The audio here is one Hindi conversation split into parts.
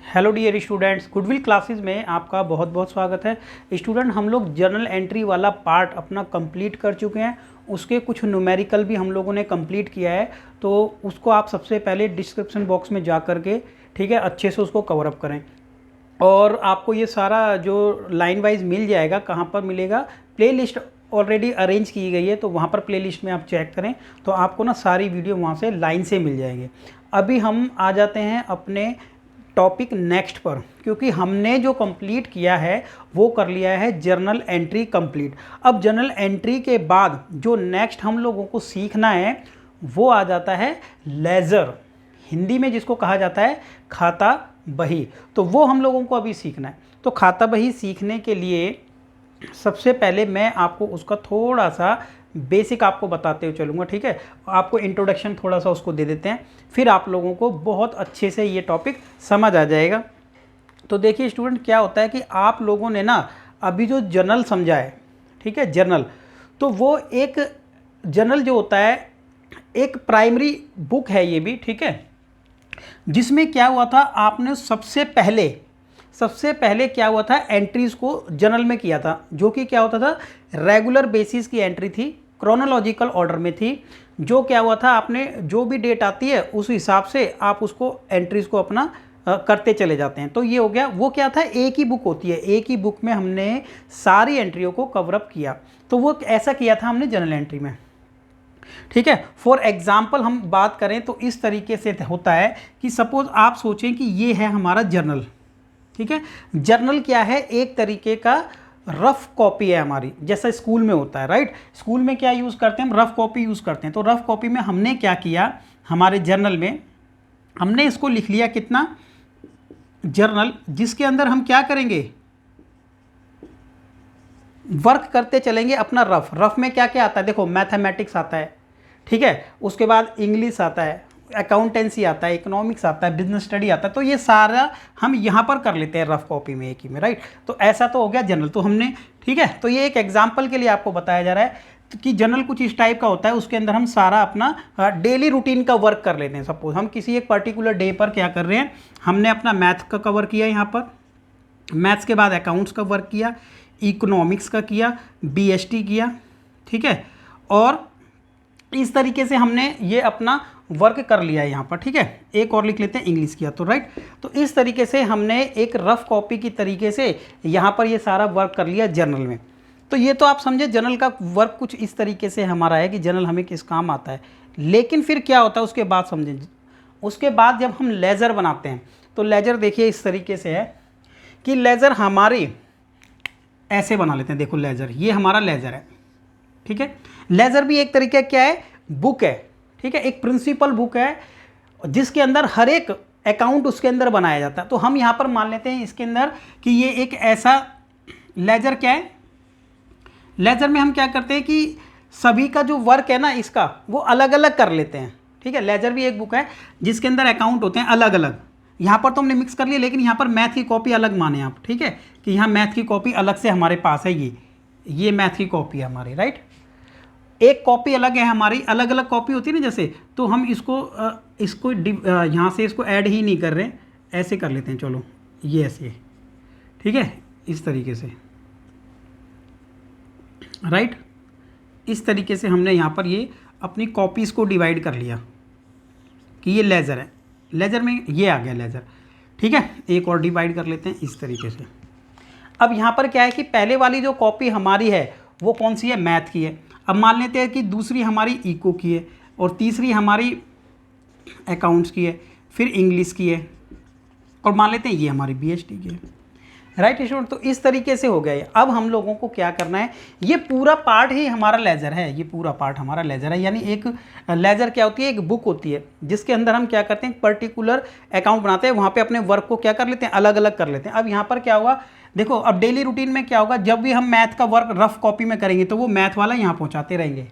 Hello dear students, Goodwill classes में आपका बहुत बहुत स्वागत है। स्टूडेंट, हम लोग जर्नल एंट्री वाला पार्ट अपना कंप्लीट कर चुके हैं। उसके कुछ न्यूमेरिकल भी हम लोगों ने कंप्लीट किया है, तो उसको आप सबसे पहले डिस्क्रिप्शन बॉक्स में जा कर के ठीक है अच्छे से उसको कवर अप करें। और आपको ये सारा जो लाइन वाइज मिल जाएगा। कहाँ पर मिलेगा? प्लेलिस्ट ऑलरेडी अरेंज की गई है, तो वहाँ पर प्लेलिस्ट में आप चेक करें तो आपको ना सारी वीडियो वहाँ से लाइन से मिल जाएंगे। अभी हम आ जाते हैं अपने टॉपिक नेक्स्ट पर, क्योंकि हमने जो कंप्लीट किया है वो कर लिया है जर्नल एंट्री कंप्लीट। अब जर्नल एंट्री के बाद जो नेक्स्ट हम लोगों को सीखना है वो आ जाता है लेजर, हिंदी में जिसको कहा जाता है खाता बही। तो वो हम लोगों को अभी सीखना है। तो खाता बही सीखने के लिए सबसे पहले मैं आपको उसका थोड़ा सा बेसिक आपको बताते हुए चलूँगा, ठीक है। आपको इंट्रोडक्शन थोड़ा सा उसको दे देते हैं, फिर आप लोगों को बहुत अच्छे से ये टॉपिक समझ आ जाएगा। तो देखिए स्टूडेंट, क्या होता है कि आप लोगों ने ना अभी जो जर्नल समझा है, ठीक है, जर्नल, तो वो एक जर्नल जो होता है एक प्राइमरी बुक है ये भी, ठीक है, जिसमें क्या हुआ था, आपने सबसे पहले क्या हुआ था, एंट्रीज को जर्नल में किया था, जो कि क्या होता था, रेगुलर बेसिस की एंट्री थी, क्रोनोलॉजिकल ऑर्डर में थी। जो क्या हुआ था, आपने जो भी डेट आती है उस हिसाब से आप उसको एंट्रीज को अपना करते चले जाते हैं। तो ये हो गया। वो क्या था, एक ही बुक होती है, एक ही बुक में हमने सारी एंट्रियों को कवर अप किया। तो वो ऐसा किया था हमने जर्नल एंट्री में, ठीक है। फॉर एग्जाम्पल हम बात करें तो इस तरीके से होता है कि सपोज आप सोचें कि ये है हमारा जर्नल, ठीक है। जर्नल क्या है, एक तरीके का रफ कॉपी है हमारी, जैसा स्कूल में होता है, राइट। स्कूल में क्या यूज़ करते हैं हम, रफ कॉपी यूज़ करते हैं। तो रफ कॉपी में हमने क्या किया, हमारे जर्नल में हमने इसको लिख लिया कितना, जर्नल, जिसके अंदर हम क्या करेंगे, वर्क करते चलेंगे अपना रफ में क्या क्या आता है, देखो मैथमेटिक्स आता है, ठीक है, उसके बाद इंग्लिश आता है, अकाउंटेंसी आता है, इकोनॉमिक्स आता है, बिजनेस स्टडी आता है। तो ये सारा हम यहाँ पर कर लेते हैं रफ कॉपी में, एक ही में, राइट। तो ऐसा तो हो गया जनरल, तो हमने, ठीक है। तो ये एक एग्जाम्पल के लिए आपको बताया जा रहा है कि जनरल कुछ इस टाइप का होता है, उसके अंदर हम सारा अपना डेली रूटीन का वर्क कर लेते हैं। सपोज हम किसी एक पर्टिकुलर डे पर क्या कर रहे हैं, हमने अपना मैथ का कवर किया, यहाँ पर मैथ्स के बाद अकाउंट्स का वर्क किया, इकोनॉमिक्स का किया, बीएसटी किया, ठीक है, और इस तरीके से हमने ये अपना वर्क कर लिया है यहाँ पर, ठीक है। एक और लिख लेते हैं, इंग्लिश किया, तो राइट। तो इस तरीके से हमने एक रफ कॉपी की तरीके से यहाँ पर ये सारा वर्क कर लिया जर्नल में। तो ये तो आप समझे जर्नल का वर्क कुछ इस तरीके से हमारा है कि जर्नल हमें किस काम आता है। लेकिन फिर क्या होता है उसके बाद समझें, उसके बाद जब हम लेजर बनाते हैं तो लेजर देखिए इस तरीके से है कि लेजर हमारे ऐसे बना लेते हैं। देखो लेजर, ये हमारा लेजर है, ठीक है। लेजर भी एक तरीके क्या है, बुक है, ठीक है, एक प्रिंसिपल बुक है जिसके अंदर हर एक अकाउंट उसके अंदर बनाया जाता है। तो हम यहाँ पर मान लेते हैं इसके अंदर कि ये एक ऐसा लेजर क्या है, लेजर में हम क्या करते हैं कि सभी का जो वर्क है ना इसका वो अलग अलग कर लेते हैं, ठीक है। लेजर भी एक बुक है जिसके अंदर अकाउंट होते हैं अलग अलग। यहाँ पर तो हमने मिक्स कर लिया, लेकिन यहाँ पर मैथ की कॉपी अलग माने आप, ठीक है, कि यहाँ मैथ की कॉपी अलग से हमारे पास है, ये मैथ की कॉपी है हमारी, राइट। एक कॉपी अलग है हमारी, अलग अलग कॉपी होती है ना जैसे, तो हम इसको यहाँ से इसको ऐड ही नहीं कर रहे, ऐसे कर लेते हैं, चलो ये ऐसे, ठीक है, इस तरीके से, राइट। इस तरीके से हमने यहाँ पर ये अपनी कॉपीज़ को डिवाइड कर लिया कि ये लेज़र है, लेज़र में ये आ गया लेज़र, ठीक है। एक और डिवाइड कर लेते हैं इस तरीके से। अब यहाँ पर क्या है कि पहले वाली जो कॉपी हमारी है वो कौन सी है, मैथ की है। अब मान लेते हैं कि दूसरी हमारी इको की है, और तीसरी हमारी अकाउंट्स की है, फिर इंग्लिश की है, और मान लेते हैं ये हमारी बीएसटी की है, राइट स्टूडेंट। तो इस तरीके से हो गया ये। अब हम लोगों को क्या करना है, ये पूरा पार्ट ही हमारा लेजर है, ये पूरा पार्ट हमारा लेजर है। यानी एक लेजर क्या होती है, एक बुक होती है जिसके अंदर हम क्या करते हैं, पर्टिकुलर अकाउंट बनाते हैं, वहाँ पे अपने वर्क को क्या कर लेते हैं, अलग अलग कर लेते हैं। अब यहाँ पर क्या हुआ, देखो अब डेली रूटीन में क्या होगा, जब भी हम मैथ का वर्क रफ कॉपी में करेंगे तो वो मैथ वाला यहाँ पहुँचाते रहेंगे।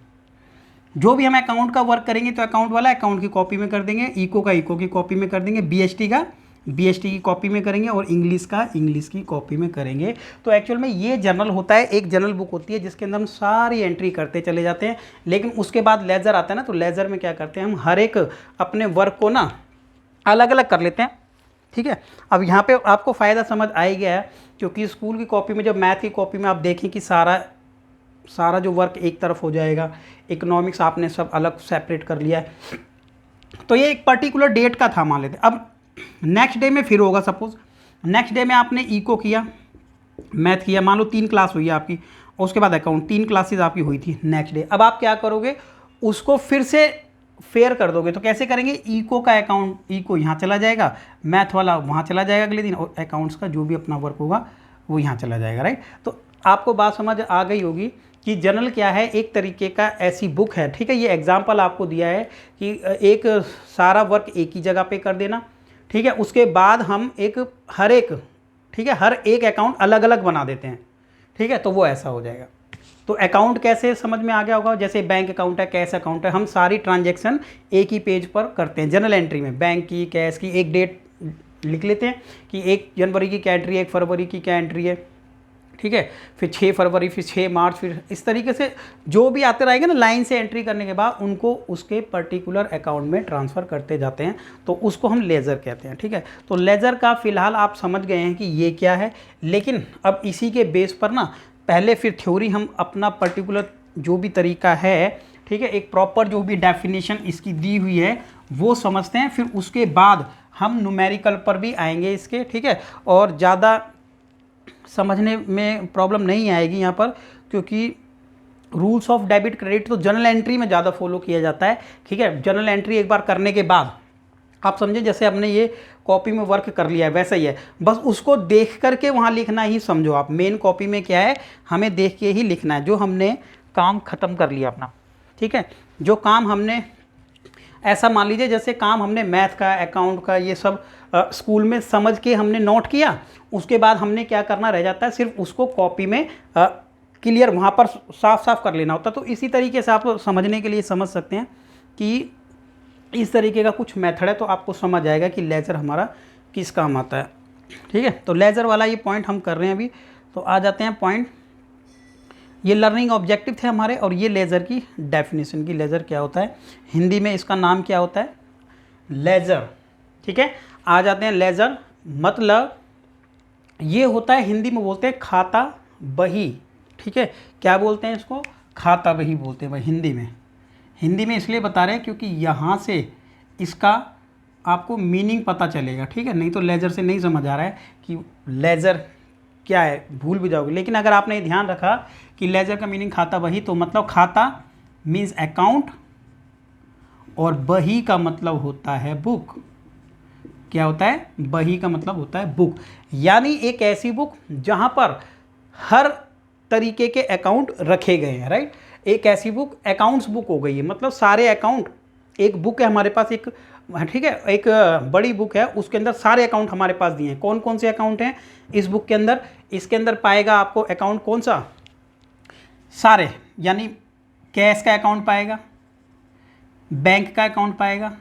जो भी हम अकाउंट का वर्क करेंगे तो अकाउंट वाला अकाउंट की कॉपी में कर देंगे, इको का इको की कॉपी में कर देंगे, बीएसटी का बीएसटी की कॉपी में करेंगे, और इंग्लिश का इंग्लिश की कॉपी में करेंगे। तो एक्चुअल में ये जर्नल होता है, एक जर्नल बुक होती है जिसके अंदर हम सारी एंट्री करते चले जाते हैं। लेकिन उसके बाद लेजर आता है ना, तो लेजर में क्या करते हैं हम, हर एक अपने वर्क को ना अलग अलग कर लेते हैं। ठीक है। अब यहाँ पे आपको फ़ायदा समझ आ ही गया है, क्योंकि स्कूल की कॉपी में, जब मैथ की कॉपी में आप देखें कि सारा जो वर्क एक तरफ हो जाएगा, इकोनॉमिक्स आपने सब अलग सेपरेट कर लिया है, तो ये एक पर्टिकुलर डेट का था मान लेते। अब नेक्स्ट डे में फिर होगा, सपोज नेक्स्ट डे में आपने इको किया, मैथ किया, मान लो 3 क्लास हुई है आपकी, और उसके बाद अकाउंट, 3 क्लासेज आपकी हुई थी नेक्स्ट डे। अब आप क्या करोगे, उसको फिर से फेयर कर दोगे। तो कैसे करेंगे, इको का अकाउंट, इको यहाँ चला जाएगा, मैथ वाला वहाँ चला जाएगा अगले दिन, और अकाउंट्स का जो भी अपना वर्क होगा वो यहाँ चला जाएगा, राइट। तो आपको बात समझ आ गई होगी कि जर्नल क्या है, एक तरीके का ऐसी बुक है, ठीक है। ये एग्जाम्पल आपको दिया है कि एक सारा वर्क एक ही जगह पे कर देना, ठीक है। उसके बाद हम हर एक अकाउंट अलग अलग बना देते हैं, ठीक है, तो वो ऐसा हो जाएगा। तो अकाउंट कैसे समझ में आ गया होगा, जैसे बैंक अकाउंट है, कैश अकाउंट है, हम सारी ट्रांजैक्शन एक ही पेज पर करते हैं। जनरल एंट्री में बैंक की, कैश की, एक डेट लिख लेते हैं कि 1 जनवरी की क्या एंट्री है, 1 फरवरी की क्या एंट्री है, ठीक है, फिर 6 फरवरी, फिर 6 मार्च, फिर इस तरीके से जो भी आते रहेंगे ना लाइन से एंट्री करने के बाद, उनको उसके पर्टिकुलर अकाउंट में ट्रांसफ़र करते जाते हैं, तो उसको हम लेज़र कहते हैं, ठीक है। तो लेज़र का फ़िलहाल आप समझ गए हैं कि ये क्या है, लेकिन अब इसी के बेस पर ना पहले फिर थ्योरी हम अपना पर्टिकुलर जो भी तरीका है, ठीक है, एक प्रॉपर जो भी डेफिनेशन इसकी दी हुई है वो समझते हैं, फिर उसके बाद हम न्यूमेरिकल पर भी आएंगे इसके, ठीक है। और ज़्यादा समझने में प्रॉब्लम नहीं आएगी यहाँ पर, क्योंकि रूल्स ऑफ डेबिट क्रेडिट तो जनरल एंट्री में ज़्यादा फॉलो किया जाता है, ठीक है। जनरल एंट्री एक बार करने के बाद आप समझें जैसे हमने ये कॉपी में वर्क कर लिया है वैसा ही है, बस उसको देख करके वहाँ लिखना ही समझो आप। मेन कॉपी में क्या है, हमें देख के ही लिखना है, जो हमने काम ख़त्म कर लिया अपना, ठीक है। जो काम हमने, ऐसा मान लीजिए जैसे काम हमने मैथ का, अकाउंट का, ये सब स्कूल में समझ के हमने नोट किया, उसके बाद हमने क्या करना रह जाता है, सिर्फ उसको कॉपी में क्लियर वहाँ पर साफ साफ कर लेना होता है। तो इसी तरीके से आप समझने के लिए समझ सकते हैं कि इस तरीके का कुछ मेथड है, तो आपको समझ आएगा कि लेज़र हमारा किस काम आता है, ठीक है। तो लेज़र वाला ये पॉइंट हम कर रहे हैं अभी। तो आ जाते हैं पॉइंट, ये लर्निंग ऑब्जेक्टिव थे हमारे, और ये लेज़र की डेफिनेशन की, लेज़र क्या होता है, हिंदी में इसका नाम क्या होता है, लेज़र, ठीक है। आ जाते हैं, लेज़र मतलब ये होता है, हिंदी में बोलते हैं खाता बही, ठीक है। क्या बोलते हैं इसको, खाता बही बोलते हैं भाई हिंदी में इसलिए बता रहे हैं क्योंकि यहाँ से इसका आपको मीनिंग पता चलेगा, ठीक है। नहीं तो लेज़र से नहीं समझ आ रहा है कि लेज़र क्या है, भूल भी जाओगे। लेकिन अगर आपने ध्यान रखा कि लेज़र का मीनिंग खाता बही, तो मतलब खाता मीन्स अकाउंट, और बही का मतलब होता है बुक। क्या होता है, बही का मतलब होता है बुक, यानी एक ऐसी बुक जहाँ पर हर तरीके के अकाउंट रखे गए हैं, राइट। एक ऐसी बुक अकाउंट्स बुक हो गई है, मतलब सारे अकाउंट, एक बुक है हमारे पास, एक, ठीक है, एक बड़ी बुक है, उसके अंदर सारे अकाउंट हमारे पास दिए हैं। कौन कौन से अकाउंट हैं इस बुक के अंदर, इसके अंदर पाएगा आपको अकाउंट कौन सा, सारे, यानी कैश का अकाउंट पाएगा, बैंक का अकाउंट पाएगा,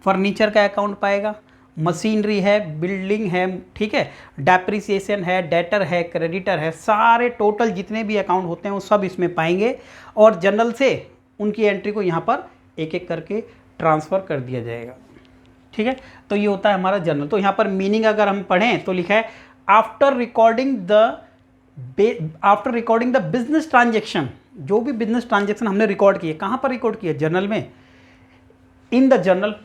फर्नीचर का अकाउंट पाएगा, मशीनरी है, बिल्डिंग है, ठीक है, डेप्रिसिएशन है, डेटर है, क्रेडिटर है, सारे टोटल जितने भी अकाउंट होते हैं वो सब इसमें पाएंगे, और जनरल से उनकी एंट्री को यहाँ पर एक एक करके ट्रांसफ़र कर दिया जाएगा, ठीक है। तो ये होता है हमारा जनरल। तो यहाँ पर मीनिंग अगर हम पढ़ें तो लिखा है, after recording the business transaction, जो भी बिजनेस ट्रांजेक्शन हमने रिकॉर्ड किए, कहाँ पर रिकॉर्ड किए, जर्नल में, इन द जर्नल,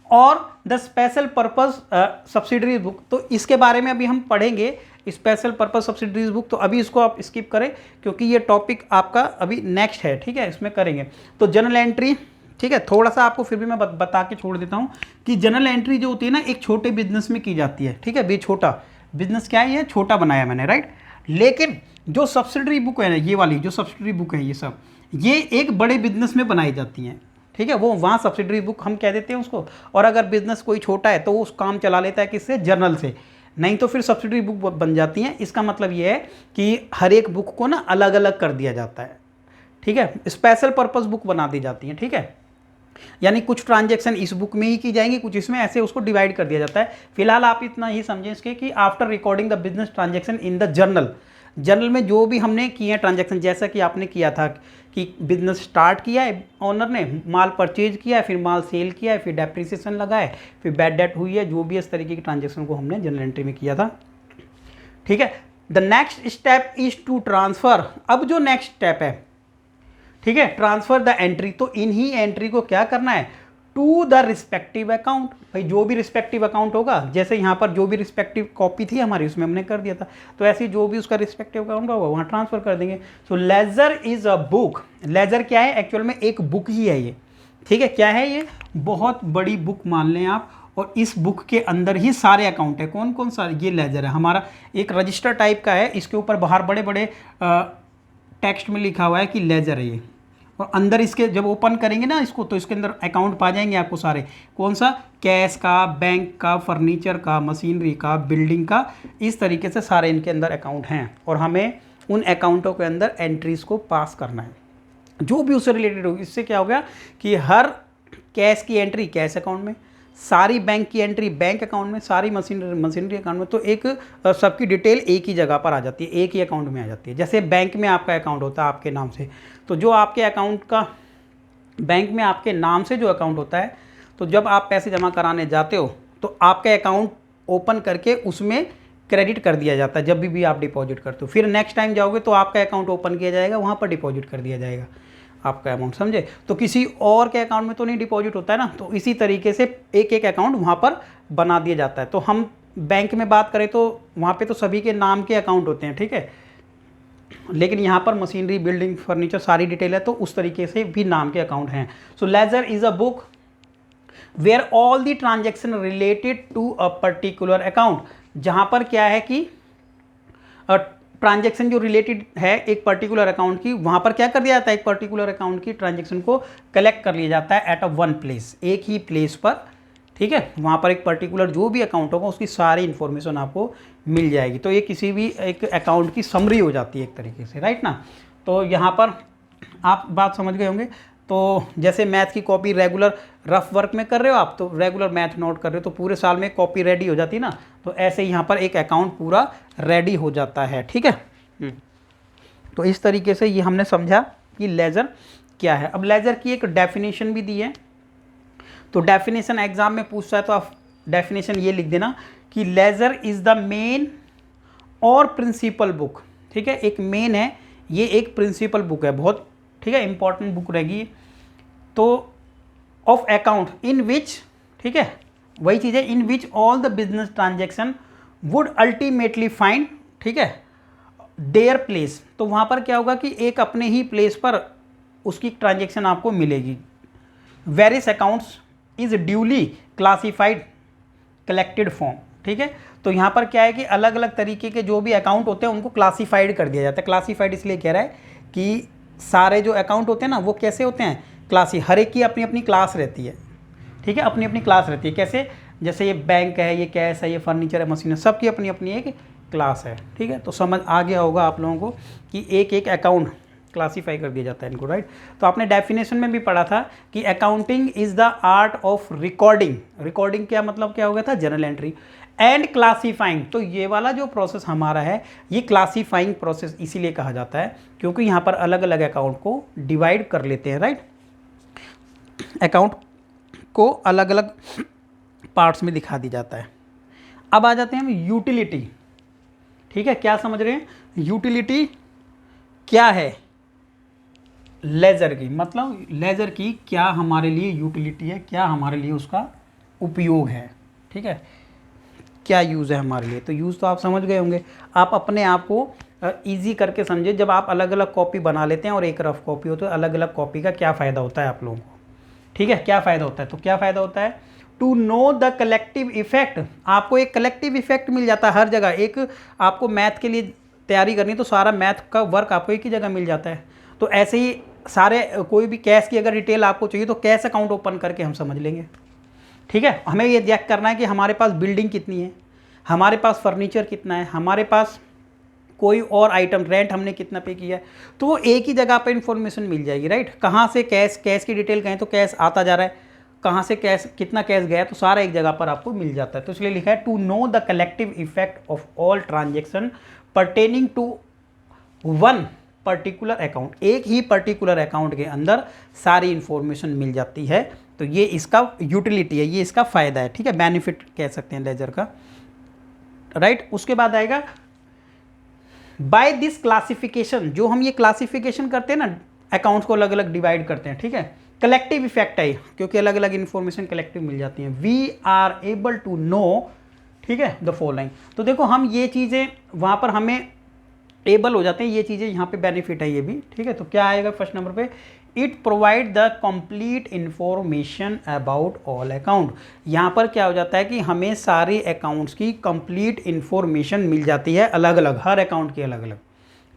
और the special purpose subsidiaries book. तो इसके बारे में अभी हम पढ़ेंगे, स्पेशल पर्पस सब्सिडरीज बुक, तो अभी इसको आप स्किप करें क्योंकि ये टॉपिक आपका अभी नेक्स्ट है, ठीक है, इसमें करेंगे। तो जनरल एंट्री, ठीक है, थोड़ा सा आपको फिर भी मैं बता के छोड़ देता हूँ कि जनरल एंट्री जो होती है ना, एक छोटे बिजनेस में की जाती है, ठीक है। भी छोटा बिजनेस क्या है, ये छोटा बनाया मैंने, राइट। लेकिन जो सब्सिडरी बुक है ना, ये वाली जो सब्सिडरी बुक है, ये सब ये एक बड़े बिजनेस में बनाई जाती हैं, ठीक है, वो वहाँ सब्सिडरी बुक हम कह देते हैं उसको। और अगर बिजनेस कोई छोटा है तो वो उस काम चला लेता है किससे, जर्नल से, नहीं तो फिर सब्सिडरी बुक बन जाती हैं। इसका मतलब ये है कि हर एक बुक को ना अलग अलग कर दिया जाता है, ठीक है, स्पेशल पर्पस बुक बना दी जाती हैं, ठीक है। यानी कुछ ट्रांजैक्शन इस बुक में ही की जाएंगी, कुछ इसमें, ऐसे उसको डिवाइड कर दिया जाता है। फिलहाल आप इतना ही समझें इसके कि after recording the business transaction in the journal, journal में जो भी हमने किए हैं ट्रांजैक्शन, जैसा कि आपने किया था कि बिजनेस स्टार्ट किया है ऑनर ने, माल परचेज किया है, फिर माल सेल किया है, फिर डेप्रिसिएशन लगा है, फिर बैड डेट हुई है, जो भी इस तरीके की ट्रांजेक्शन को हमने जनरल एंट्री में किया था। ठीक है, the next step is to transfer. अब जो नेक्स्ट स्टेप है, ठीक है, ट्रांसफर द एंट्री, तो इन्हीं एंट्री को क्या करना है, टू द रिस्पेक्टिव अकाउंट। भाई जो भी रिस्पेक्टिव अकाउंट होगा, जैसे यहाँ पर जो भी रिस्पेक्टिव कॉपी थी हमारी उसमें हमने कर दिया था, तो ऐसे जो भी उसका रिस्पेक्टिव अकाउंट होगा वहाँ ट्रांसफर कर देंगे। So ledger is a book. Ledger क्या है, एक्चुअल में एक बुक ही है ये। ठीक है, क्या है ये, बहुत बड़ी बुक मान लें आप, और इस बुक के अंदर ही सारे अकाउंट है। कौन कौन सा, ये लेजर है हमारा, एक रजिस्टर टाइप का है, इसके ऊपर बाहर बड़े बड़े टेक्स्ट में लिखा हुआ है कि लेजर है ये, और अंदर इसके जब ओपन करेंगे ना इसको, तो इसके अंदर अकाउंट पा जाएंगे आपको सारे। कौन सा, कैश का, बैंक का, फर्नीचर का, मशीनरी का, बिल्डिंग का, इस तरीके से सारे इनके अंदर अकाउंट हैं, और हमें उन अकाउंटों के अंदर एंट्रीज को पास करना है जो भी उससे रिलेटेड होगी। इससे क्या हो गया कि हर कैश की एंट्री कैश अकाउंट में, सारी बैंक की एंट्री बैंक अकाउंट में, सारी मशीनरी अकाउंट में, तो एक सबकी डिटेल एक ही जगह पर आ जाती है, एक ही अकाउंट में आ जाती है। जैसे बैंक में आपका अकाउंट होता है आपके नाम से, तो जो आपके अकाउंट का बैंक में आपके नाम से जो अकाउंट होता है, तो जब आप पैसे जमा कराने जाते हो तो आपका अकाउंट ओपन करके उसमें क्रेडिट कर दिया जाता है जब भी आप डिपॉजिट करते हो। फिर नेक्स्ट टाइम जाओगे तो आपका अकाउंट ओपन किया जाएगा, वहाँ पर डिपॉजिट कर दिया जाएगा आपका अमाउंट, समझे। तो किसी और के अकाउंट में तो नहीं डिपॉजिट होता है ना, तो इसी तरीके से एक एक अकाउंट वहाँ पर बना दिया जाता है। तो हम बैंक में बात करें तो वहाँ पे तो सभी के नाम के अकाउंट होते हैं, ठीक है, लेकिन यहाँ पर मशीनरी, बिल्डिंग, फर्नीचर सारी डिटेल है, तो उस तरीके से भी नाम के अकाउंट हैं। So ledger is a book where all the transaction related to a particular account, जहाँ पर क्या है कि ट्रांजैक्शन जो रिलेटेड है एक पर्टिकुलर अकाउंट की, वहाँ पर क्या कर दिया जाता है, एक पर्टिकुलर अकाउंट की ट्रांजैक्शन को कलेक्ट कर लिया जाता है एट अ वन प्लेस, एक ही प्लेस पर। ठीक है, वहाँ पर एक पर्टिकुलर जो भी अकाउंट होगा उसकी सारी इन्फॉर्मेशन आपको मिल जाएगी। तो ये किसी भी एक अकाउंट की समरी हो जाती है एक तरीके से, राइट ना। तो यहाँ पर आप बात समझ गए होंगे। तो जैसे मैथ की कॉपी रेगुलर रफ वर्क में कर रहे हो आप, तो रेगुलर मैथ नोट कर रहे हो तो पूरे साल में कॉपी रेडी हो जाती है ना, तो ऐसे यहाँ पर एक अकाउंट पूरा रेडी हो जाता है। ठीक है, तो इस तरीके से ये हमने समझा कि लेजर क्या है। अब लेजर की एक डेफिनेशन भी दी है, तो डेफिनेशन एग्जाम में पूछता है तो आप डेफिनेशन ये लिख देना कि लेजर इज़ द मेन और प्रिंसिपल बुक। ठीक है, एक मेन है, ये एक प्रिंसिपल बुक है, बहुत ठीक है इंपॉर्टेंट बुक रहेगी। तो ऑफ अकाउंट इन विच, ठीक है वही चीज़ है, in which all the business transaction would ultimately find, ठीक है, देयर प्लेस। तो वहाँ पर क्या होगा कि एक अपने ही प्लेस पर उसकी ट्रांजेक्शन आपको मिलेगी। Various accounts is duly classified collected form. ठीक है, तो यहाँ पर क्या है कि अलग अलग तरीके के जो भी अकाउंट होते हैं उनको क्लासिफाइड कर दिया जाता है। क्लासिफाइड इसलिए कह रहा है कि सारे जो अकाउंट होते हैं ना वो कैसे होते हैं, क्लासी, हर एक की अपनी अपनी क्लास रहती है। ठीक है, अपनी अपनी क्लास रहती है। कैसे, जैसे ये बैंक है, ये कैश है, ये फर्नीचर है, मशीन है, सबकी अपनी अपनी एक क्लास है। ठीक है, तो समझ आ गया होगा आप लोगों को कि एक एक अकाउंट क्लासीफाई कर दिया जाता है इनको, राइट। तो आपने डेफिनेशन में भी पढ़ा था कि accounting is the art of recording. Recording क्या मतलब क्या हो गया था, जर्नल एंट्री, एंड क्लासीफाइंग। तो ये वाला जो प्रोसेस हमारा है ये क्लासीफाइंग प्रोसेस इसीलिए कहा जाता है क्योंकि यहाँ पर अलग अलग अकाउंट को डिवाइड कर लेते हैं, राइट। अकाउंट को अलग अलग पार्ट्स में दिखा दी जाता है। अब आ जाते हैं हम यूटिलिटी। ठीक है, क्या समझ रहे हैं, यूटिलिटी क्या है लेजर की, मतलब लेजर की क्या हमारे लिए यूटिलिटी है, क्या हमारे लिए उसका उपयोग है। ठीक है, क्या यूज़ है हमारे लिए। तो यूज़ तो आप समझ गए होंगे। आप अपने आप को ईजी करके समझे, जब आप अलग अलग कॉपी बना लेते हैं और एक रफ कॉपी हो तो अलग अलग कॉपी का क्या फ़ायदा होता है आप लोगों को। ठीक है, क्या फ़ायदा होता है, तो क्या फ़ायदा होता है, to know the collective effect. आपको एक कलेक्टिव इफेक्ट मिल जाता है हर जगह। एक आपको मैथ के लिए तैयारी करनी तो सारा मैथ का वर्क आपको एक ही जगह मिल जाता है। तो ऐसे ही सारे कोई भी कैश की अगर डिटेल आपको चाहिए तो कैश अकाउंट ओपन करके हम समझ लेंगे। ठीक है, हमें ये चेक करना है कि हमारे पास बिल्डिंग कितनी है, हमारे पास फर्नीचर कितना है, हमारे पास कोई और आइटम रेंट हमने कितना पे किया है, तो वो एक ही जगह पर इन्फॉर्मेशन मिल जाएगी, राइट। कहाँ से कैश की डिटेल कहें तो कैश आता जा रहा है, कहाँ से कैश कितना कैश गया, तो सारा एक जगह पर आपको मिल जाता है। तो इसलिए लिखा है to know the collective effect of all transaction pertaining to one particular account, एक ही पर्टिकुलर अकाउंट के अंदर सारी इंफॉर्मेशन मिल जाती है। तो ये इसका यूटिलिटी है, ये इसका फ़ायदा है, ठीक है, बेनिफिट कह सकते हैं लेजर का, राइट। उसके बाद आएगा बाय दिस क्लासिफिकेशन, जो हम ये क्लासिफिकेशन करते हैं ना, अकाउंट्स को अलग अलग डिवाइड करते हैं, ठीक है, कलेक्टिव इफेक्ट है क्योंकि अलग अलग इंफॉर्मेशन कलेक्टिव मिल जाती है। We are able to know, ठीक है, द फॉलोइंग। तो देखो हम ये चीज़ें वहाँ पर हमें एबल हो जाते हैं, ये चीज़ें यहाँ पे बेनिफिट है ये भी, ठीक है। तो क्या आएगा फर्स्ट नंबर पे, it provide the complete information about all account. यहाँ पर क्या हो जाता है कि हमें सारे अकाउंट्स की कंप्लीट इंफॉर्मेशन मिल जाती है, अलग अलग, हर अकाउंट की अलग अलग,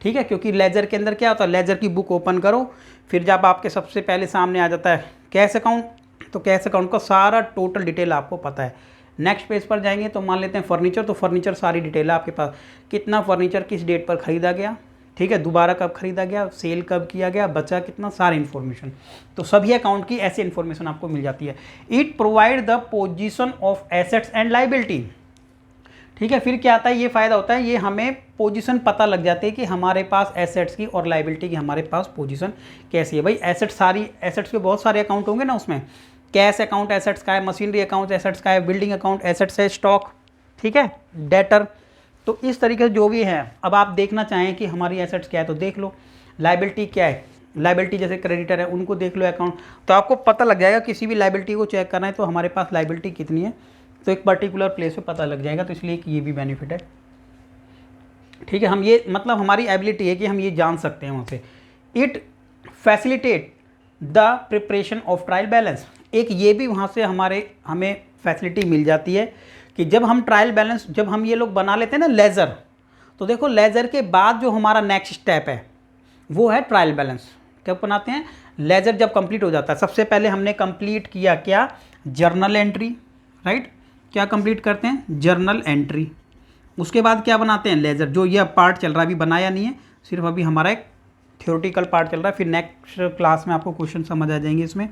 ठीक है। क्योंकि लेजर के अंदर क्या होता है, लेजर की बुक ओपन करो, फिर जब आपके सबसे पहले सामने आ जाता है कैश अकाउंट, तो कैश अकाउंट का सारा टोटल डिटेल आपको पता है। नेक्स्ट पेज पर जाएंगे तो मान लेते हैं फर्नीचर, तो फर्नीचर सारी डिटेल है आपके पास, कितना फर्नीचर किस डेट पर खरीदा गया, ठीक है, दोबारा कब खरीदा गया, सेल कब किया गया, बचा कितना, सारी इन्फॉर्मेशन। तो सभी अकाउंट की ऐसी इन्फॉर्मेशन आपको मिल जाती है। It provide the position of assets and liability, ठीक है। फिर क्या आता है, ये फ़ायदा होता है, ये हमें पोजीशन पता लग जाती है कि हमारे पास एसेट्स की और लायबिलिटी की हमारे पास पोजीशन कैसी है। भाई एसेट्स, सारी एसेट्स के बहुत सारे अकाउंट होंगे ना, उसमें कैश अकाउंट एसेट्स का है, मशीनरी अकाउंट एसेट्स का है, बिल्डिंग अकाउंट एसेट्स है, स्टॉक, ठीक है, डेटर। तो इस तरीके से जो भी है, अब आप देखना चाहें कि हमारी एसेट्स क्या है तो देख लो, लायबिलिटी क्या है, लायबिलिटी जैसे क्रेडिटर है उनको देख लो अकाउंट, तो आपको पता लग जाएगा। किसी भी लायबिलिटी को चेक करना है तो हमारे पास लायबिलिटी कितनी है, तो एक पर्टिकुलर प्लेस पे पता लग जाएगा। तो इसलिए ये भी बेनिफिट है, ठीक है। हम ये मतलब हमारी एबिलिटी है कि हम ये जान सकते हैं वहाँ से। It facilitate the preparation of trial balance, एक ये भी वहाँ से हमें फैसिलिटी मिल जाती है कि जब हम ट्रायल बैलेंस, जब हम ये लोग बना लेते हैं ना लेज़र, तो देखो लेज़र के बाद जो हमारा नेक्स्ट स्टेप है वो है ट्रायल बैलेंस। कब बनाते हैं, लेज़र जब कंप्लीट हो जाता है, सबसे पहले हमने कंप्लीट किया क्या, जर्नल एंट्री, राइट, क्या कंप्लीट करते हैं, जर्नल एंट्री। उसके बाद क्या बनाते हैं, लेज़र, जो ये पार्ट चल रहा है अभी बनाया नहीं है, सिर्फ अभी हमारा एक थ्योरेटिकल पार्ट चल रहा है, फिर नेक्स्ट क्लास में आपको क्वेश्चन समझ आ जाएंगे इसमें।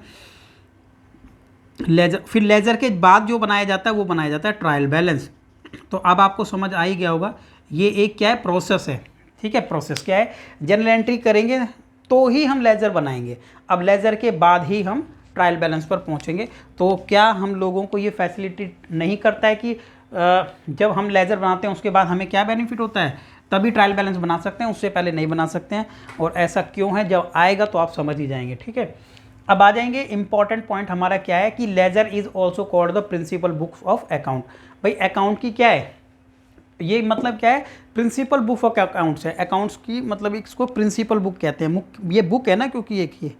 लेज़र, फिर लेज़र के बाद जो बनाया जाता है वो बनाया जाता है ट्रायल बैलेंस। तो अब आपको समझ आ ही गया होगा, ये एक क्या है, प्रोसेस है, ठीक है। प्रोसेस क्या है, जर्नल एंट्री करेंगे तो ही हम लेज़र बनाएंगे, अब लेज़र के बाद ही हम ट्रायल बैलेंस पर पहुंचेंगे। तो क्या हम लोगों को ये फैसिलिटी नहीं करता है कि जब हम लेज़र बनाते हैं उसके बाद हमें क्या बेनिफिट होता है, तभी ट्रायल बैलेंस बना सकते हैं, उससे पहले नहीं बना सकते हैं। और ऐसा क्यों है, जब आएगा तो आप समझ ही जाएंगे, ठीक है। अब आ जाएंगे इंपॉर्टेंट पॉइंट हमारा क्या है कि ledger is also called the principal book of account. भाई अकाउंट की क्या है, ये मतलब क्या है, प्रिंसिपल बुक ऑफ अकाउंट्स है, अकाउंट्स की मतलब इसको प्रिंसिपल बुक कहते हैं। ये बुक है ना, क्योंकि एक ही,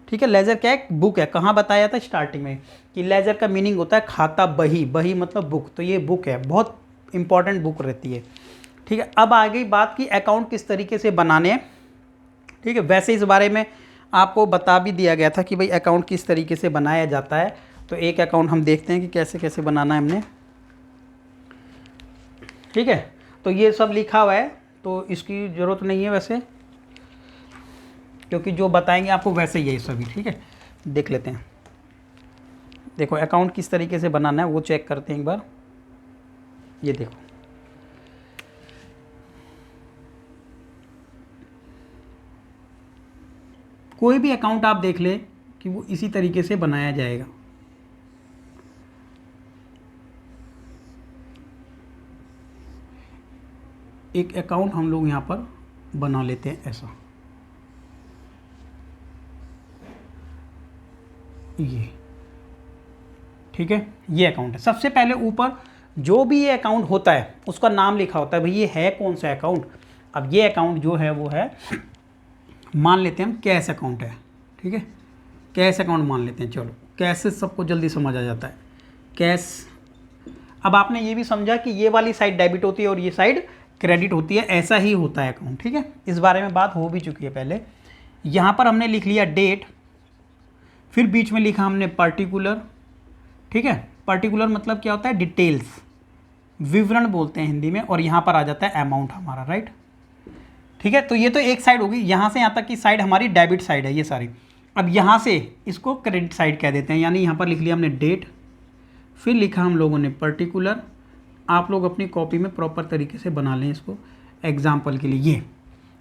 ठीक है। लेज़र क्या है, बुक है। कहाँ बताया था स्टार्टिंग में कि लेज़र का मीनिंग होता है खाता बही, बही मतलब बुक, तो ये बुक है, बहुत इंपॉर्टेंट बुक रहती है, ठीक है। अब आ गई बात कि अकाउंट किस तरीके से बनाने हैं, ठीक है। वैसे इस बारे में आपको बता भी दिया गया था कि भाई अकाउंट किस तरीके से बनाया जाता है। तो एक अकाउंट हम देखते हैं कि कैसे कैसे बनाना है हमने, ठीक है। तो ये सब लिखा हुआ है, तो इसकी ज़रूरत नहीं है वैसे, क्योंकि जो बताएंगे आपको वैसे ही है सभी, ठीक है। देख लेते हैं, देखो अकाउंट किस तरीके से बनाना है वो चेक करते हैं एक बार। ये देखो, कोई भी अकाउंट आप देख ले कि वो इसी तरीके से बनाया जाएगा। एक अकाउंट हम लोग यहाँ पर बना लेते हैं ऐसा, ये, ठीक है, ये अकाउंट है। सबसे पहले ऊपर जो भी ये अकाउंट होता है उसका नाम लिखा होता है, भाई ये है कौन सा अकाउंट। अब ये अकाउंट जो है वो है, मान लेते हैं हम कैश अकाउंट है, ठीक है, कैश अकाउंट मान लेते हैं। चलो कैश से सबको जल्दी समझ आ जाता है, कैश। अब आपने ये भी समझा कि ये वाली साइड डेबिट होती है और ये साइड क्रेडिट होती है, ऐसा ही होता है अकाउंट, ठीक है। इस बारे में बात हो भी चुकी है पहले। यहाँ पर हमने लिख लिया डेट, फिर बीच में लिखा हमने पर्टिकुलर, ठीक है। पर्टिकुलर मतलब क्या होता है, डिटेल्स, विवरण बोलते हैं हिंदी में। और यहाँ पर आ जाता है अमाउंट हमारा, राइट, ठीक है। तो ये तो एक साइड होगी, यहाँ से यहाँ तक की साइड हमारी डेबिट साइड है ये सारी। अब यहाँ से इसको क्रेडिट साइड कह देते हैं, यानी यहाँ पर लिख लिया हमने डेट, फिर लिखा हम लोगों ने पर्टिकुलर। आप लोग अपनी कॉपी में प्रॉपर तरीके से बना लें इसको एग्जाम्पल के लिए। ये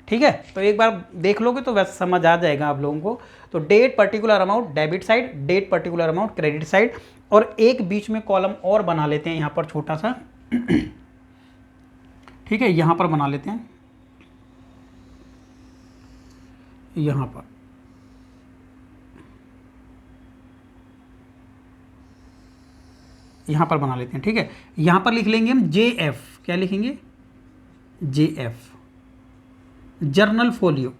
ठीक है, तो एक बार देख लोगे तो वैसे समझ आ जाएगा आप लोगों को। तो date particular amount debit side, date particular amount credit side, और एक बीच में कॉलम और बना लेते हैं यहाँ पर छोटा सा। ठीक है, यहाँ पर बना लेते हैं, यहाँ पर बना लेते हैं। ठीक है, यहाँ पर लिख लेंगे हम JF। क्या लिखेंगे? JF, journal folio.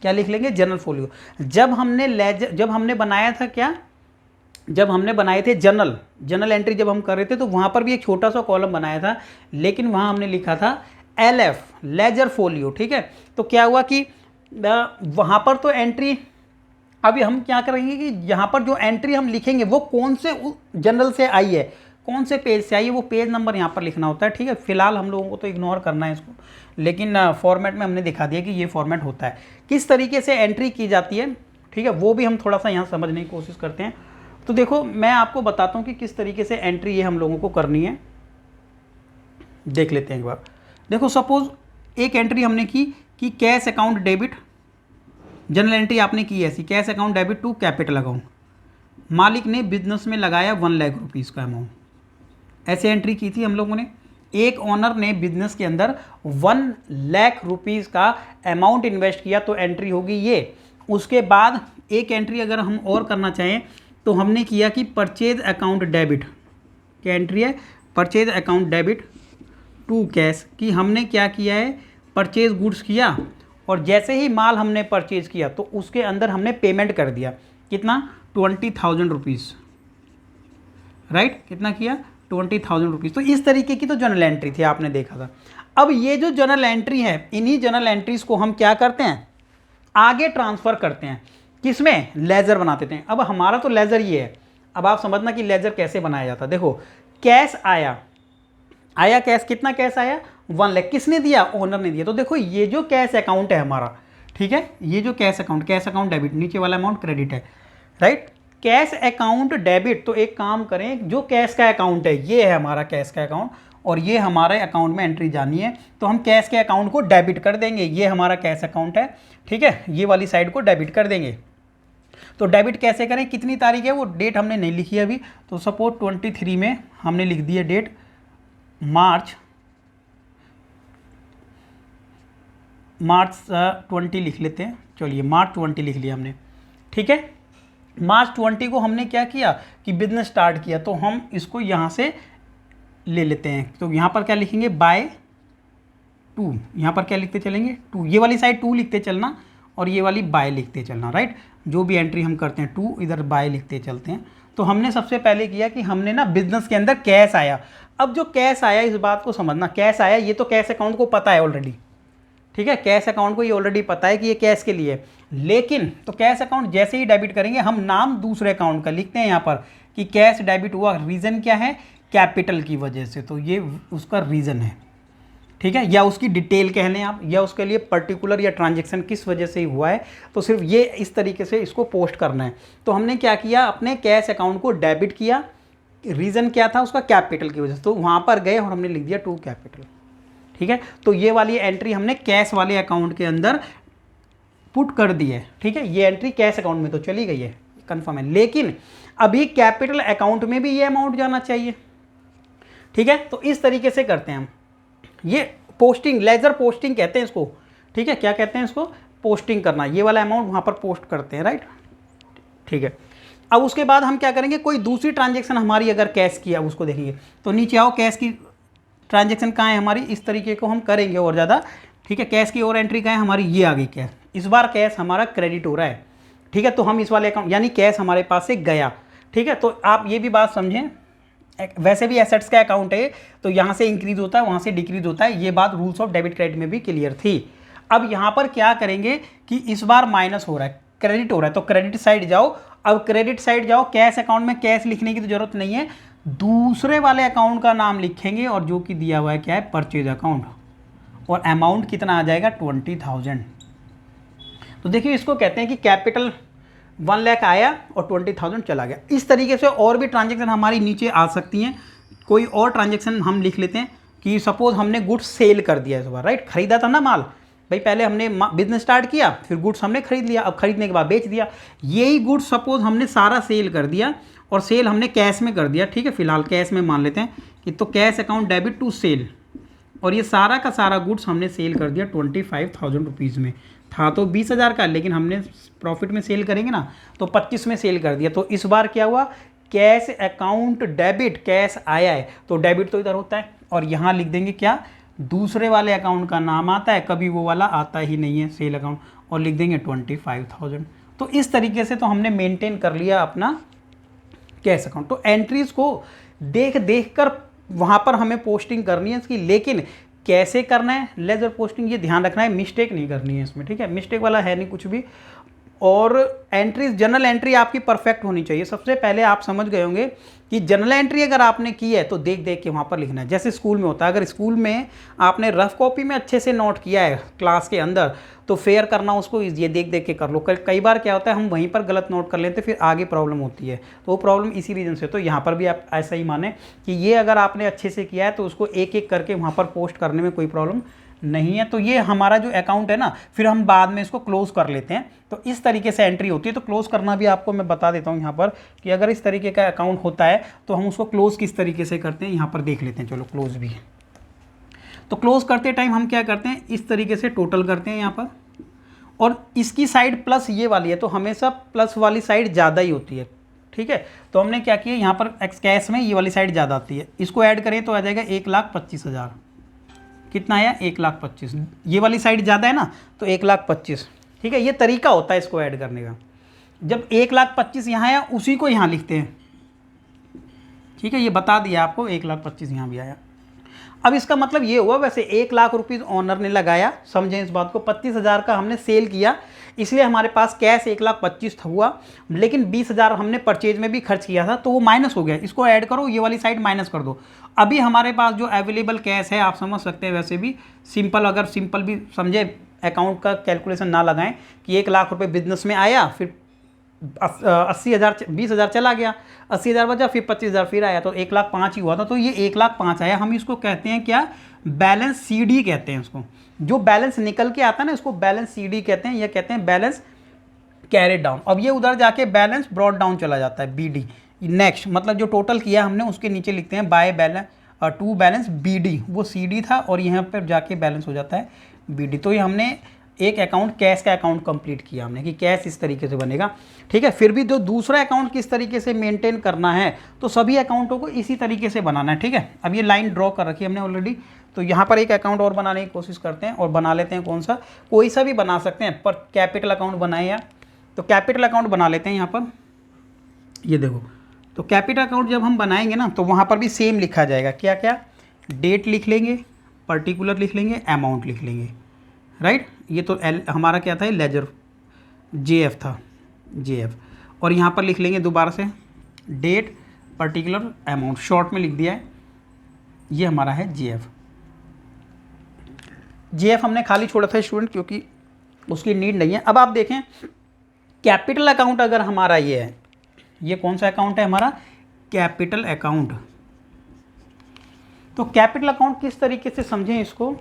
क्या लिख लेंगे? Journal folio. जब हमने बनाया था क्या, जब हमने बनाए थे जर्नल एंट्री जब हम कर रहे थे तो वहाँ पर भी एक छोटा सा कॉलम बनाया था, लेकिन वहाँ हमने लिखा था LF, लेजर फोलियो। ठीक है, तो क्या हुआ कि वहाँ पर तो एंट्री, अभी हम क्या करेंगे कि यहाँ पर जो एंट्री हम लिखेंगे वो कौन से जर्नल से आई है, कौन से पेज से आई है, वो पेज नंबर यहाँ पर लिखना होता है। ठीक है, फिलहाल हम लोगों को तो इग्नोर करना है इसको, लेकिन फॉर्मेट में हमने दिखा दिया कि ये फॉर्मेट होता है, किस तरीके से एंट्री की जाती है। ठीक है, वो भी हम थोड़ा सा यहाँ समझने की कोशिश करते हैं। तो देखो, मैं आपको बताता हूँ कि किस तरीके से एंट्री ये हम लोगों को करनी है, देख लेते हैं एक बार। देखो, सपोज एक एंट्री हमने की कि cash account debit, general entry आपने की ऐसी, cash account debit to capital account, मालिक ने बिजनेस में लगाया 1 लाख रुपीज़ का अमाउंट, ऐसे एंट्री की थी हम लोगों ने। एक ऑनर ने बिजनेस के अंदर 1 लाख रुपीज़ का अमाउंट इन्वेस्ट किया, तो एंट्री होगी ये। उसके बाद एक एंट्री अगर हम और करना चाहें तो हमने किया कि परचेज अकाउंट डेबिट, क्या एंट्री है? Purchase account debit to cash, कि हमने क्या किया है, परचेज गुड्स किया, और जैसे ही माल हमने परचेज किया तो उसके अंदर हमने पेमेंट कर दिया, कितना? 20,000 रुपीज़, राइट? कितना किया? 20,000 रुपीज़। तो इस तरीके की तो जनरल एंट्री थी, आपने देखा था। अब ये जो जनरल एंट्री है, इन्हीं जनरल एंट्रीज को हम क्या करते हैं, आगे ट्रांसफ़र करते हैं, किसमें? लेजर बना देते हैं। अब हमारा तो लेजर ये है, अब आप समझना कि लेजर कैसे बनाया जाता है। देखो, कैश आया कैश, कितना कैश आया? 1 लाख। किसने दिया? ओनर ने दिया। तो देखो, ये जो कैश अकाउंट है हमारा, ठीक है, ये जो कैश अकाउंट डेबिट, नीचे वाला अमाउंट क्रेडिट है, राइट? कैश अकाउंट डेबिट, तो एक काम करें, जो कैश का अकाउंट है, ये है हमारा कैश का अकाउंट, और ये हमारे अकाउंट में एंट्री जानी है, तो हम कैश के अकाउंट को डेबिट कर देंगे। ये हमारा कैश अकाउंट है, ठीक है, ये वाली साइड को डेबिट कर देंगे। तो डेबिट कैसे करें, कितनी तारीख है, वो डेट हमने नहीं लिखी है अभी, तो सपोज 23 में हमने लिख दी है डेट, मार्च 20 लिख लेते हैं। चलिए, मार्च 20 लिख लिया हमने, ठीक है। मार्च 20 को हमने क्या किया कि बिजनेस स्टार्ट किया, तो हम इसको यहाँ से ले लेते हैं। तो यहाँ पर क्या लिखेंगे, बाय 2, यहाँ पर क्या लिखते चलेंगे, 2, ये वाली साइड 2 लिखते चलना, और ये वाली बाय लिखते चलना, राइट? जो भी एंट्री हम करते हैं 2 इधर बाय लिखते चलते हैं। तो हमने सबसे पहले किया कि हमने ना बिजनेस के अंदर कैश आया। अब जो कैश आया, इस बात को समझना, कैश आया, ये तो कैश अकाउंट को पता है ऑलरेडी, ठीक है, कैश अकाउंट को ये ऑलरेडी पता है कि ये कैश के लिए है। लेकिन तो कैश अकाउंट जैसे ही डेबिट करेंगे, हम नाम दूसरे अकाउंट का लिखते हैं यहाँ पर कि कैश डेबिट हुआ। रीज़न क्या है, कैपिटल की वजह से, तो ये उसका रीज़न है, ठीक है, या उसकी डिटेल कह लें आप, या उसके लिए पर्टिकुलर या ट्रांजेक्शन किस वजह से हुआ है, तो सिर्फ ये इस तरीके से इसको पोस्ट करना है। तो हमने क्या किया, अपने कैश अकाउंट को डेबिट किया, रीज़न क्या था उसका, कैपिटल की वजह से, तो वहाँ पर गए और हमने लिख दिया टू कैपिटल, ठीक है। तो ये वाली एंट्री हमने कैश वाले अकाउंट के अंदर पुट कर दी है, ठीक है, ये एंट्री कैश अकाउंट में तो चली गई है, कंफर्म है। लेकिन अभी कैपिटल अकाउंट में भी ये अमाउंट जाना चाहिए, ठीक है। तो इस तरीके से करते हैं हम, ये पोस्टिंग, लेजर पोस्टिंग कहते हैं इसको, ठीक है। क्या कहते हैं इसको, पोस्टिंग करना, ये वाला अमाउंट वहाँ पर पोस्ट करते हैं, राइट, ठीक है। अब उसके बाद हम क्या करेंगे, कोई दूसरी ट्रांजेक्शन हमारी अगर कैश की है उसको देखेंगे, तो नीचे आओ, कैश की ट्रांजेक्शन कहाँ है हमारी, इस तरीके को हम करेंगे और ज़्यादा, ठीक है। कैश की और एंट्री कहाँ है हमारी, ये आ गई कैश। इस बार कैश हमारा क्रेडिट हो रहा है, ठीक है, तो हम इस वाले अकाउंट, यानी कैश हमारे पास से गया, ठीक है। तो आप ये भी बात समझें, वैसे भी एसेट्स का अकाउंट है, तो यहाँ से इंक्रीज होता है, वहाँ से डिक्रीज होता है, ये बात रूल्स ऑफ डेबिट क्रेडिट में भी क्लियर थी। अब यहाँ पर क्या करेंगे कि इस बार माइनस हो रहा है, क्रेडिट हो रहा है, तो क्रेडिट साइड जाओ। अब क्रेडिट साइड जाओ, कैश अकाउंट में कैश लिखने की तो जरूरत नहीं है, दूसरे वाले अकाउंट का नाम लिखेंगे, और जो कि दिया हुआ है क्या है, परचेज अकाउंट, और अमाउंट कितना आ जाएगा, 20,000। तो देखिए, इसको कहते हैं कि कैपिटल 1 लाख आया और 20,000 चला गया। इस तरीके से और भी ट्रांजेक्शन हमारी नीचे आ सकती हैं। कोई और ट्रांजेक्शन हम लिख लेते हैं कि सपोज हमने गुड्स सेल कर दिया इस बार, राइट, खरीदा था ना माल, भाई पहले हमने बिजनेस स्टार्ट किया, फिर गुड्स हमने खरीद लिया, अब खरीदने के बाद बेच दिया। यही गुड्स सपोज हमने सारा सेल कर दिया और सेल हमने कैश में कर दिया, ठीक है, फिलहाल कैश में मान लेते हैं कि तो cash account debit to sale, और ये सारा का सारा गुड्स हमने सेल कर दिया 25,000 रुपीज़ में। था तो 20,000 का, लेकिन हमने प्रॉफिट में सेल करेंगे ना तो 25 में सेल कर दिया। तो इस बार क्या हुआ, कैश अकाउंट डेबिट, कैश आया है तो डेबिट तो इधर होता है, और यहाँ लिख देंगे क्या, दूसरे वाले अकाउंट का नाम आता है, कभी वो वाला आता ही नहीं है सेल अकाउंट, और लिख देंगे 25,000। तो इस तरीके से तो हमने मेंटेन कर लिया अपना कैश अकाउंट। तो एंट्रीज को देख देख कर वहाँ पर हमें पोस्टिंग करनी है इसकी, लेकिन कैसे करना है लेजर पोस्टिंग, ये ध्यान रखना है, मिस्टेक नहीं करनी है इसमें, ठीक है, मिस्टेक वाला है नहीं कुछ भी। और एंट्रीज, जनरल एंट्री आपकी परफेक्ट होनी चाहिए। सबसे पहले आप समझ गए होंगे कि जनरल एंट्री अगर आपने की है तो देख देख के वहाँ पर लिखना है, जैसे स्कूल में होता है। अगर स्कूल में आपने रफ कॉपी में अच्छे से नोट किया है क्लास के अंदर, तो फेयर करना उसको ये देख देख के कर लो। कई बार क्या होता है हम वहीं पर गलत नोट कर लेते, फिर आगे प्रॉब्लम होती है, तो वो प्रॉब्लम इसी रीज़न से। तो यहाँ पर भी आप ऐसा ही माने कि ये अगर आपने अच्छे से किया है तो उसको एक एक करके वहाँ पर पोस्ट करने में कोई प्रॉब्लम नहीं है। तो ये हमारा जो अकाउंट है ना, फिर हम बाद में इसको क्लोज कर लेते हैं। तो इस तरीके से एंट्री होती है। तो क्लोज करना भी आपको मैं बता देता हूँ यहाँ पर कि अगर इस तरीके का अकाउंट होता है तो हम उसको क्लोज किस तरीके से करते हैं, यहाँ पर देख लेते हैं। चलो क्लोज भी है। तो क्लोज करते टाइम हम क्या करते हैं, इस तरीके से टोटल करते हैं यहाँ पर, और इसकी साइड प्लस ये वाली है तो हमेशा प्लस वाली साइड ज़्यादा ही होती है, ठीक है। तो हमने क्या किया, यहाँ पर कैश में ये वाली साइड ज़्यादा आती है, इसको ऐड करें तो आ जाएगा 1,25,000। कितना आया, 1,25,000। ये वाली साइड ज़्यादा है ना तो 1,25,000, ठीक है। ये तरीका होता है इसको ऐड करने का। जब 1,25,000 यहाँ आया उसी को यहाँ लिखते हैं, ठीक है, ये बता दिया आपको, 1,25,000 यहाँ भी आया। अब इसका मतलब ये हुआ, वैसे 1,00,000 रुपीज़ ऑनर ने लगाया, समझें इस बात को, 25,000 का हमने सेल किया, इसलिए हमारे पास कैश 1,25,000 हुआ, लेकिन 20,000 हमने परचेज में भी खर्च किया था तो वो माइनस हो गया। इसको ऐड करो, ये वाली साइड माइनस कर दो। अभी हमारे पास जो अवेलेबल कैश है, आप समझ सकते हैं, वैसे भी सिंपल, अगर सिंपल भी समझे, अकाउंट का कैलकुलेशन ना लगाएं कि 1,00,000 रुपये बिजनेस में आया, फिर 80,000 20,000 चला गया, 80,000 बचा, फिर 25,000 फिर आया, तो 1,05,000 ही हुआ था। तो ये 1,05,000 आया। हम इसको कहते हैं क्या, बैलेंस CD कहते हैं इसको। जो बैलेंस निकल के आता है ना, इसको बैलेंस CD कहते हैं, या कहते हैं बैलेंस कैरेड डाउन। अब ये उधर जाके बैलेंस ब्रॉड डाउन चला जाता है, BD। नेक्स्ट मतलब जो टोटल किया हमने उसके नीचे लिखते हैं by balance to balance BD, वो CD था, और यहाँ पर जाके बैलेंस हो जाता है BD। तो ये हमने एक अकाउंट, कैश का अकाउंट कंप्लीट किया हमने कि कैश इस तरीके से बनेगा, ठीक है। फिर भी जो दूसरा अकाउंट किस तरीके से मेंटेन करना है, तो सभी अकाउंटों को इसी तरीके से बनाना है, ठीक है। अब ये लाइन ड्रॉ कर रखी है हमने ऑलरेडी, तो यहाँ पर एक अकाउंट और बनाने की कोशिश करते हैं, और बना लेते हैं। कौन सा, कोई सा भी बना सकते हैं, पर कैपिटल अकाउंट बनाए या तो कैपिटल अकाउंट बना लेते हैं। यहाँ पर ये देखो, तो कैपिटल अकाउंट जब हम बनाएंगे ना तो वहाँ पर भी सेम लिखा जाएगा, क्या क्या, डेट लिख लेंगे, पर्टिकुलर लिख लेंगे, अमाउंट लिख लेंगे, राइट। ये तो हमारा क्या था, लेजर JF था, JF। और यहाँ पर लिख लेंगे दोबारा से डेट, पर्टिकुलर, अमाउंट, शॉर्ट में लिख दिया है, ये हमारा है JF हमने खाली छोड़ा था स्टूडेंट, क्योंकि उसकी नीड नहीं है। अब आप देखें, कैपिटल अकाउंट अगर हमारा ये है, ये कौन सा अकाउंट है हमारा, कैपिटल अकाउंट। तो कैपिटल अकाउंट किस तरीके से समझें इसको,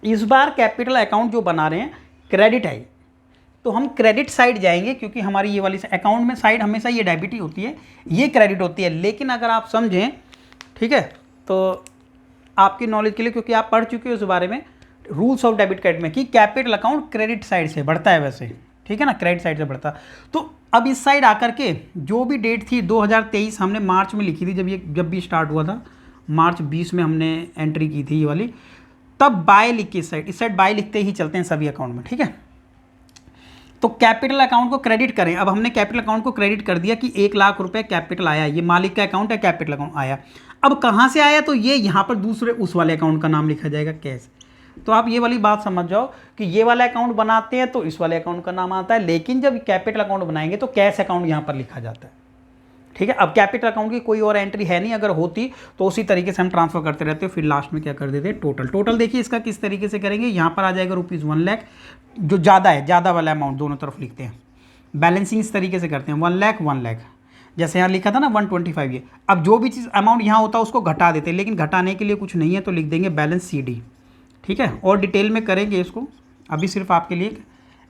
इस बार कैपिटल अकाउंट जो बना रहे हैं क्रेडिट है, तो हम क्रेडिट साइड जाएंगे, क्योंकि हमारी ये वाली अकाउंट में साइड हमेशा ये डेबिट ही होती है, ये क्रेडिट होती है। लेकिन अगर आप समझें, ठीक है, तो आपकी नॉलेज के लिए, क्योंकि आप पढ़ चुके हो इस बारे में, रूल्स ऑफ डेबिट क्रेडिट में, कि कैपिटल अकाउंट क्रेडिट साइड से बढ़ता है वैसे, ठीक है ना, क्रेडिट साइड से बढ़ता। तो अब इस साइड आकर के जो भी डेट थी 2023 हमने मार्च में लिखी थी, जब भी स्टार्ट हुआ था, मार्च 20 में हमने एंट्री की थी ये वाली, तब बाय लिख के इस साइड बाय लिखते ही चलते हैं सभी अकाउंट में, ठीक है। तो कैपिटल अकाउंट को क्रेडिट करें। अब हमने कैपिटल अकाउंट को क्रेडिट कर दिया कि 1,00,000 रुपये कैपिटल आया, ये मालिक का अकाउंट है, कैपिटल अकाउंट आया। अब कहाँ से आया, तो ये यहाँ पर दूसरे उस वाले अकाउंट का नाम लिखा जाएगा, कैश। तो आप ये वाली बात समझ जाओ कि ये वाला अकाउंट बनाते हैं तो इस वाले अकाउंट का नाम आता है, लेकिन जब कैपिटल अकाउंट बनाएंगे तो कैश अकाउंट यहाँ पर लिखा जाता है, ठीक है। अब कैपिटल अकाउंट की कोई और एंट्री है नहीं, अगर होती तो उसी तरीके से हम ट्रांसफर करते रहते हो, फिर लास्ट में क्या कर देते हैं, टोटल देखिए इसका किस तरीके से करेंगे। यहाँ पर आ जाएगा ₹1,00,000, जो ज़्यादा है, ज़्यादा वाला अमाउंट दोनों तरफ लिखते हैं। बैलेंसिंग इस तरीके से करते हैं, 1,00,000, जैसे यहाँ लिखा था ना 125 ये। अब जो भी चीज़ अमाउंट यहाँ होता है उसको घटा देते हैं, लेकिन घटाने के लिए कुछ नहीं है, तो लिख देंगे बैलेंस CD, ठीक है, और डिटेल में करेंगे इसको, अभी सिर्फ आपके लिए एक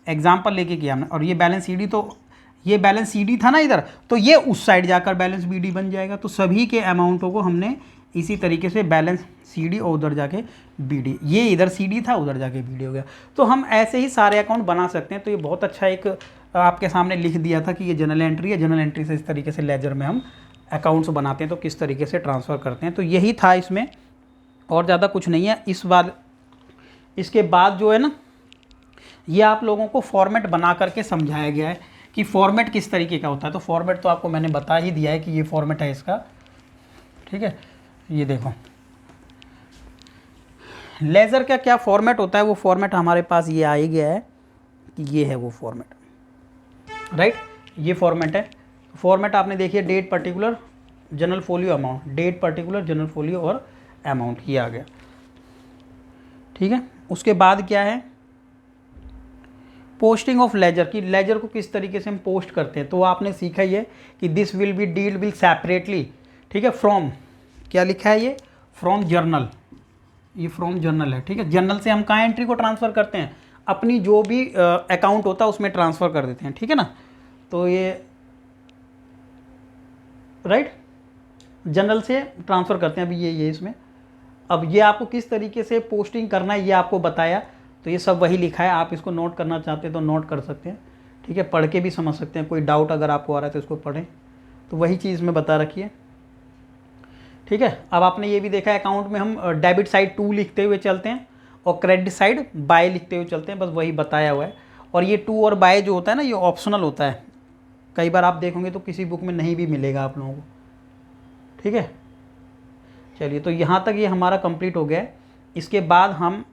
एग्जाम्पल लेके किया हमने। और ये बैलेंस सी डी, तो ये बैलेंस सी डी था ना इधर, तो ये उस साइड जाकर बैलेंस बी डी बन जाएगा। तो सभी के अमाउंटों को हमने इसी तरीके से बैलेंस सी डी और उधर जाके बी डी, ये इधर सी डी था उधर जाके बी डी हो गया। तो हम ऐसे ही सारे अकाउंट बना सकते हैं। तो ये बहुत अच्छा एक आपके सामने लिख दिया था कि ये जनरल एंट्री है, जनरल एंट्री से इस तरीके से लेजर में हम अकाउंट्स बनाते हैं, तो किस तरीके से ट्रांसफ़र करते हैं। तो यही था इसमें, और ज़्यादा कुछ नहीं है इस बार। इसके बाद जो है ना, ये आप लोगों को फॉर्मेट बना करके समझाया गया है कि फॉर्मेट किस तरीके का होता है। तो फॉर्मेट तो आपको मैंने बता ही दिया है कि ये फॉर्मेट है इसका, ठीक है। ये देखो लेज़र का क्या फॉर्मेट होता है, वो फॉर्मेट हमारे पास ये आ ही गया है कि ये है वो फॉर्मेट, राइट। ये फॉर्मेट है। फॉर्मेट आपने देखिए, date particular general folio amount, date particular general folio और अमाउंट, ये आ गया, ठीक है। उसके बाद क्या है, पोस्टिंग ऑफ लेजर, की लेजर को किस तरीके से हम पोस्ट करते हैं। तो आपने सीखा ही है कि this will be deal will separately, ठीक है, फ्रॉम, क्या लिखा है ये, फ्रॉम जर्नल, ये फ्रॉम जर्नल है, ठीक है। जर्नल से हम कहाँ एंट्री को ट्रांसफ़र करते हैं, अपनी जो भी अकाउंट होता है उसमें ट्रांसफ़र कर देते हैं, ठीक है ना। तो ये राइट, जनरल से ट्रांसफ़र करते हैं। अभी ये इसमें, अब ये आपको किस तरीके से पोस्टिंग करना है ये आपको बताया। तो ये सब वही लिखा है, आप इसको नोट करना चाहते हैं तो नोट कर सकते हैं, ठीक है। पढ़ के भी समझ सकते हैं, कोई डाउट अगर आपको आ रहा है तो इसको पढ़ें। तो वही चीज़ में बता रखी है, ठीक है। अब आपने ये भी देखा है, अकाउंट में हम डेबिट साइड टू लिखते हुए चलते हैं और क्रेडिट साइड बाय लिखते हुए चलते हैं, बस वही बताया हुआ है। और ये टू और बाय जो होता है ना, ये ऑप्शनल होता है, कई बार आप देखोगे तो किसी बुक में नहीं भी मिलेगा आप लोगों को, ठीक है। चलिए, तो यहाँ तक ये हमारा कंप्लीट हो गया है। इसके बाद हम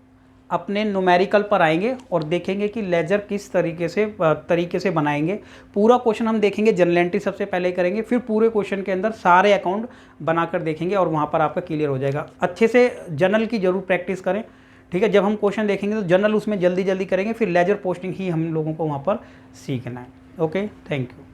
अपने न्यूमेरिकल पर आएंगे और देखेंगे कि लेजर किस तरीके से बनाएंगे। पूरा क्वेश्चन हम देखेंगे, जनरल एंट्री सबसे पहले करेंगे, फिर पूरे क्वेश्चन के अंदर सारे अकाउंट बनाकर देखेंगे और वहाँ पर आपका क्लियर हो जाएगा। अच्छे से जनरल की जरूर प्रैक्टिस करें, ठीक है। जब हम क्वेश्चन देखेंगे तो जनरल उसमें जल्दी जल्दी करेंगे, फिर लेजर पोस्टिंग ही हम लोगों को वहाँ पर सीखना है। Okay, thank you.